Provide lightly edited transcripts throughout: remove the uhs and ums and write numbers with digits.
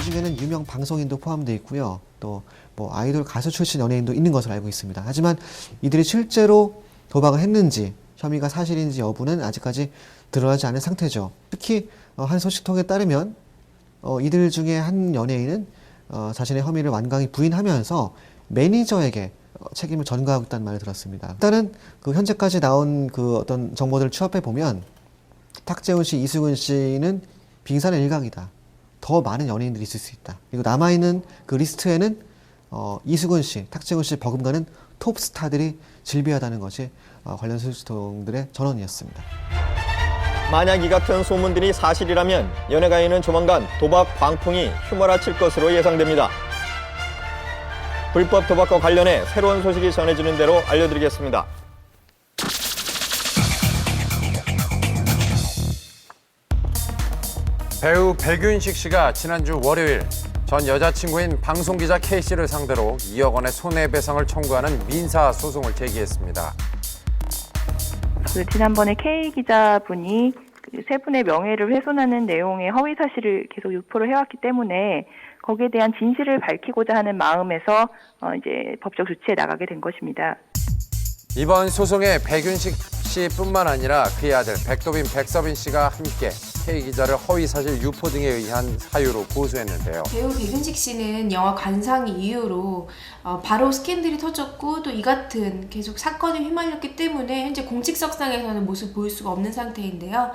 중에는 유명 방송인도 포함되어 있고요. 또 뭐 아이돌 가수 출신 연예인도 있는 것으로 알고 있습니다. 하지만 이들이 실제로 도박을 했는지 혐의가 사실인지 여부는 아직까지 드러나지 않은 상태죠. 특히 한 소식통에 따르면 이들 중에 한 연예인은 자신의 혐의를 완강히 부인하면서 매니저에게 책임을 전가하고 있다는 말을 들었습니다. 일단은 그 현재까지 나온 그 어떤 정보들을 취합해 보면 탁재훈 씨, 이수근 씨는 빙산의 일각이다. 더 많은 연예인들이 있을 수 있다. 그리고 남아있는 그 리스트에는 이수근 씨, 탁재훈 씨 버금가는 톱 스타들이 질비하다는 것이 관련 소식통들의 전언이었습니다. 만약 이 같은 소문들이 사실이라면 연예가에는 조만간 도박 광풍이 휘몰아칠 것으로 예상됩니다. 불법 도박과 관련해 새로운 소식이 전해지는 대로 알려드리겠습니다. 배우 백윤식 씨가 지난주 월요일 전 여자친구인 방송기자 K씨를 상대로 2억 원의 손해배상을 청구하는 민사소송을 제기했습니다. 지난번에 K 기자분이 세 분의 명예를 훼손하는 내용의 허위 사실을 계속 유포를 해왔기 때문에 거기에 대한 진실을 밝히고자 하는 마음에서 이제 법적 조치에 나가게 된 것입니다. 이번 소송에 백윤식 씨뿐만 아니라 그의 아들 백도빈, 백서빈 씨가 함께 K 기자를 허위 사실 유포 등에 의한 사유로 고소했는데요. 배우 백윤식 씨는 영화 관상 이후로 바로 스캔들이 터졌고 또 이 같은 계속 사건에 휘말렸기 때문에 현재 공식석상에서는 모습을 보일 수가 없는 상태인데요.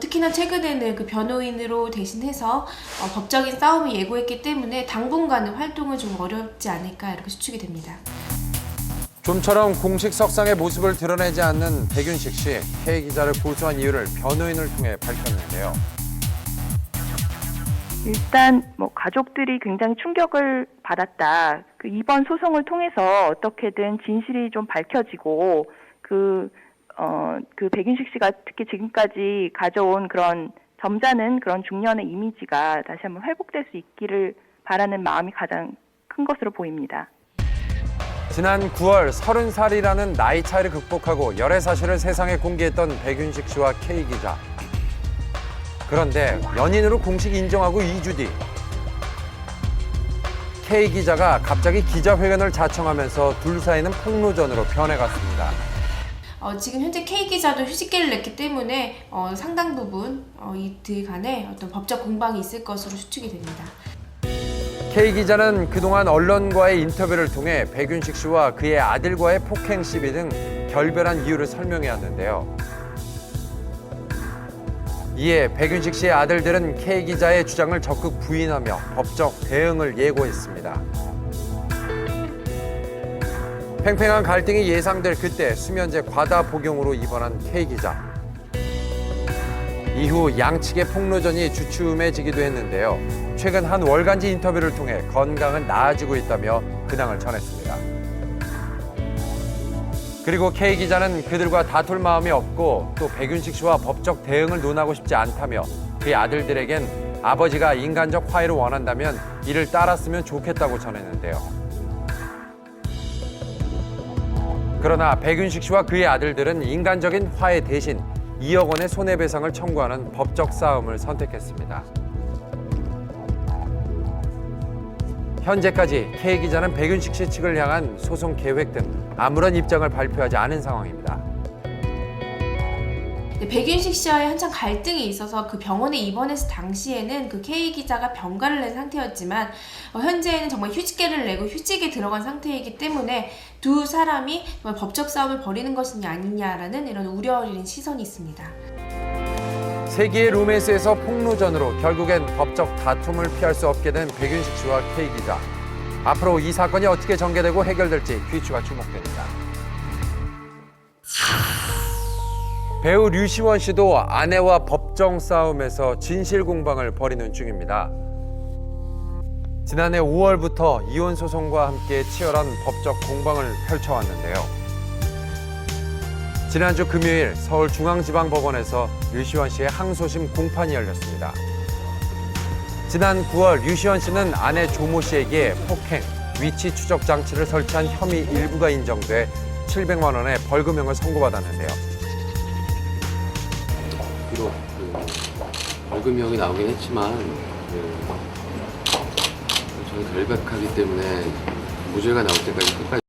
특히나 최근에는 그 변호인으로 대신해서 법적인 싸움을 예고했기 때문에 당분간은 활동은 좀 어렵지 않을까 이렇게 추측이 됩니다. 좀처럼 공식 석상의 모습을 드러내지 않는 백윤식 씨, K 기자를 고소한 이유를 변호인을 통해 밝혔는데요. 일단 가족들이 굉장히 충격을 받았다. 이번 소송을 통해서 어떻게든 진실이 좀 밝혀지고 그 백윤식 씨가 특히 지금까지 가져온 그런 점잖은 그런 중년의 이미지가 다시 한번 회복될 수 있기를 바라는 마음이 가장 큰 것으로 보입니다. 지난 9월 30살이라는 나이 차이를 극복하고 열애 사실을 세상에 공개했던 백윤식 씨와 K 기자. 그런데 연인으로 공식 인정하고 2주 뒤 K 기자가 갑자기 기자회견을 자청하면서 둘 사이는 폭로전으로 변해갔습니다. 지금 현재 K 기자도 휴직계를 냈기 때문에 상당 부분 이들 간에 어떤 법적 공방이 있을 것으로 추측이 됩니다. K 기자는 그동안 언론과의 인터뷰를 통해 백윤식 씨와 그의 아들과의 폭행 시비 등 결별한 이유를 설명해왔는데요. 이에 백윤식 씨의 아들들은 K 기자의 주장을 적극 부인하며 법적 대응을 예고했습니다. 팽팽한 갈등이 예상될 그때 수면제 과다 복용으로 입원한 K 기자. 이후 양측의 폭로전이 주춤해지기도 했는데요. 최근 한 월간지 인터뷰를 통해 건강은 나아지고 있다며 근황을 전했습니다. 그리고 K 기자는 그들과 다툴 마음이 없고 또 백윤식 씨와 법적 대응을 논하고 싶지 않다며 그의 아들들에겐 아버지가 인간적 화해를 원한다면 이를 따랐으면 좋겠다고 전했는데요. 그러나 백윤식 씨와 그의 아들들은 인간적인 화해 대신 2억 원의 손해배상을 청구하는 법적 싸움을 선택했습니다. 현재까지 K 기자는 백윤식 씨 측을 향한 소송 계획 등 아무런 입장을 발표하지 않은 상황입니다. 백윤식 씨와의 한창 갈등이 있어서 그 병원에 입원했을 당시에는 그 K 기자가 병가를 낸 상태였지만 현재는 정말 휴직계를 내고 휴직에 들어간 상태이기 때문에 두 사람이 정말 법적 싸움을 벌이는 것이 아니냐라는 이런 우려 어린 시선이 있습니다. 세기의 로맨스에서 폭로전으로 결국엔 법적 다툼을 피할 수 없게 된 백윤식 씨와 K 기자. 앞으로 이 사건이 어떻게 전개되고 해결될지 귀추가 주목됩니다. 배우 류시원 씨도 아내와 법정 싸움에서 진실 공방을 벌이는 중입니다. 지난해 5월부터 이혼 소송과 함께 치열한 법적 공방을 펼쳐왔는데요. 지난주 금요일 서울중앙지방법원에서 류시원 씨의 항소심 공판이 열렸습니다. 지난 9월 류시원 씨는 아내 조모 씨에게 폭행, 위치 추적 장치를 설치한 혐의 일부가 인정돼 700만 원의 벌금형을 선고받았는데요. 비록 벌금형이 나오긴 했지만 결백하기 때문에 무죄가 나올 때까지 끝까지